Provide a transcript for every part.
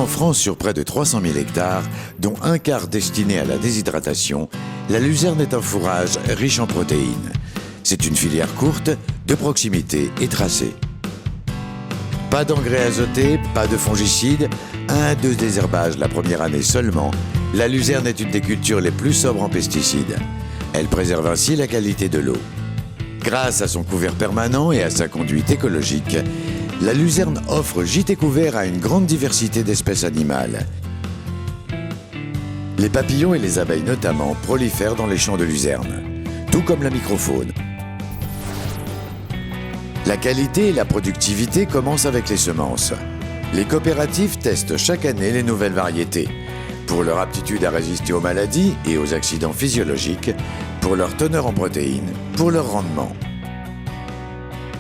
en France sur près de 300 000 hectares, dont un quart destiné à la déshydratation, la luzerne est un fourrage riche en protéines. C'est une filière courte, de proximité et tracée. Pas d'engrais azotés, pas de fongicides, 1 à 2 désherbages la première année seulement, la luzerne est une des cultures les plus sobres en pesticides. Elle préserve ainsi la qualité de l'eau. Grâce à son couvert permanent et à sa conduite écologique, la luzerne offre gîte et couvert à une grande diversité d'espèces animales. Les papillons et les abeilles notamment prolifèrent dans les champs de luzerne, tout comme la microfaune. La qualité et la productivité commencent avec les semences. Les coopératives testent chaque année les nouvelles variétés, pour leur aptitude à résister aux maladies et aux accidents physiologiques, pour leur teneur en protéines, pour leur rendement.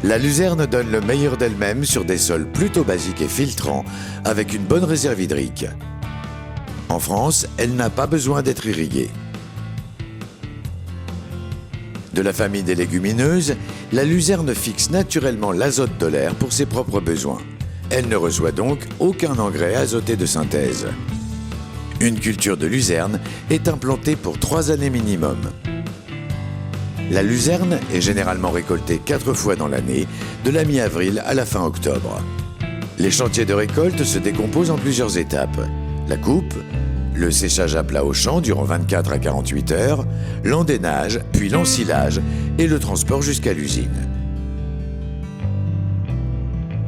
La luzerne donne le meilleur d'elle-même sur des sols plutôt basiques et filtrants, avec une bonne réserve hydrique. En France, elle n'a pas besoin d'être irriguée. De la famille des légumineuses, la luzerne fixe naturellement l'azote de l'air pour ses propres besoins. Elle ne reçoit donc aucun engrais azoté de synthèse. Une culture de luzerne est implantée pour 3 années minimum. La luzerne est généralement récoltée 4 fois dans l'année, de la mi-avril à la fin octobre. Les chantiers de récolte se décomposent en plusieurs étapes. La coupe, le séchage à plat au champ durant 24 à 48 heures, l'endénage, puis l'ensilage et le transport jusqu'à l'usine.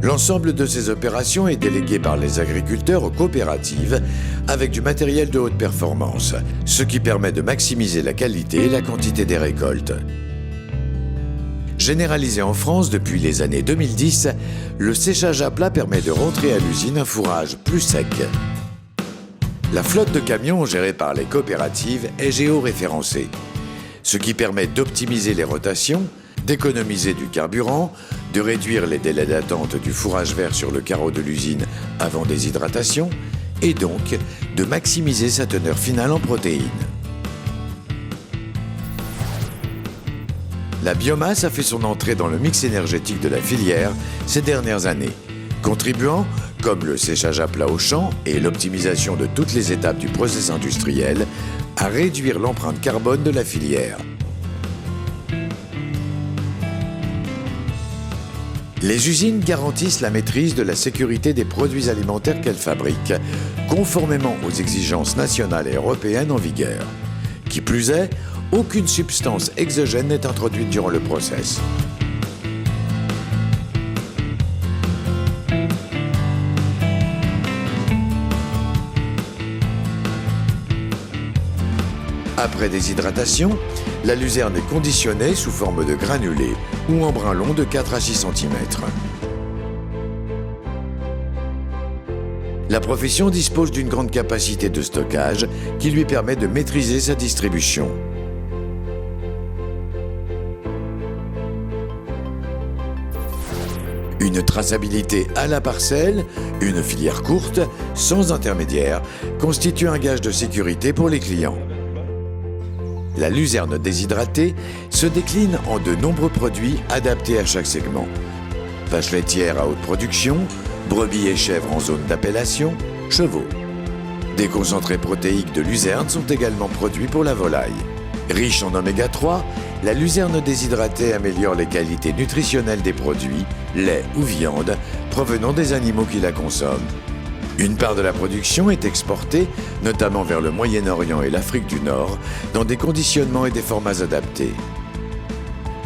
L'ensemble de ces opérations est délégué par les agriculteurs aux coopératives avec du matériel de haute performance, ce qui permet de maximiser la qualité et la quantité des récoltes. Généralisé en France depuis les années 2010, le séchage à plat permet de rentrer à l'usine un fourrage plus sec. La flotte de camions gérée par les coopératives est géoréférencée, ce qui permet d'optimiser les rotations, d'économiser du carburant, de réduire les délais d'attente du fourrage vert sur le carreau de l'usine avant déshydratation et donc de maximiser sa teneur finale en protéines. La biomasse a fait son entrée dans le mix énergétique de la filière ces dernières années, contribuant, comme le séchage à plat au champ et l'optimisation de toutes les étapes du process industriel, à réduire l'empreinte carbone de la filière. Les usines garantissent la maîtrise de la sécurité des produits alimentaires qu'elles fabriquent, conformément aux exigences nationales et européennes en vigueur. Qui plus est, aucune substance exogène n'est introduite durant le process. Après déshydratation, la luzerne est conditionnée sous forme de granulés ou en brins longs de 4 à 6 cm. La profession dispose d'une grande capacité de stockage qui lui permet de maîtriser sa distribution. Une traçabilité à la parcelle, une filière courte, sans intermédiaire, constitue un gage de sécurité pour les clients. La luzerne déshydratée se décline en de nombreux produits adaptés à chaque segment. Vaches laitières à haute production, brebis et chèvres en zone d'appellation, chevaux. Des concentrés protéiques de luzerne sont également produits pour la volaille. Riche en oméga 3, la luzerne déshydratée améliore les qualités nutritionnelles des produits, lait ou viande, provenant des animaux qui la consomment. Une part de la production est exportée, notamment vers le Moyen-Orient et l'Afrique du Nord, dans des conditionnements et des formats adaptés.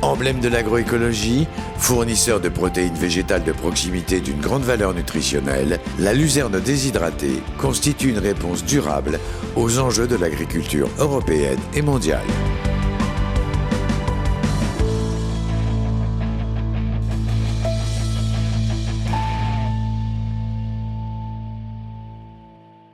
Emblème de l'agroécologie, fournisseur de protéines végétales de proximité d'une grande valeur nutritionnelle, la luzerne déshydratée constitue une réponse durable aux enjeux de l'agriculture européenne et mondiale.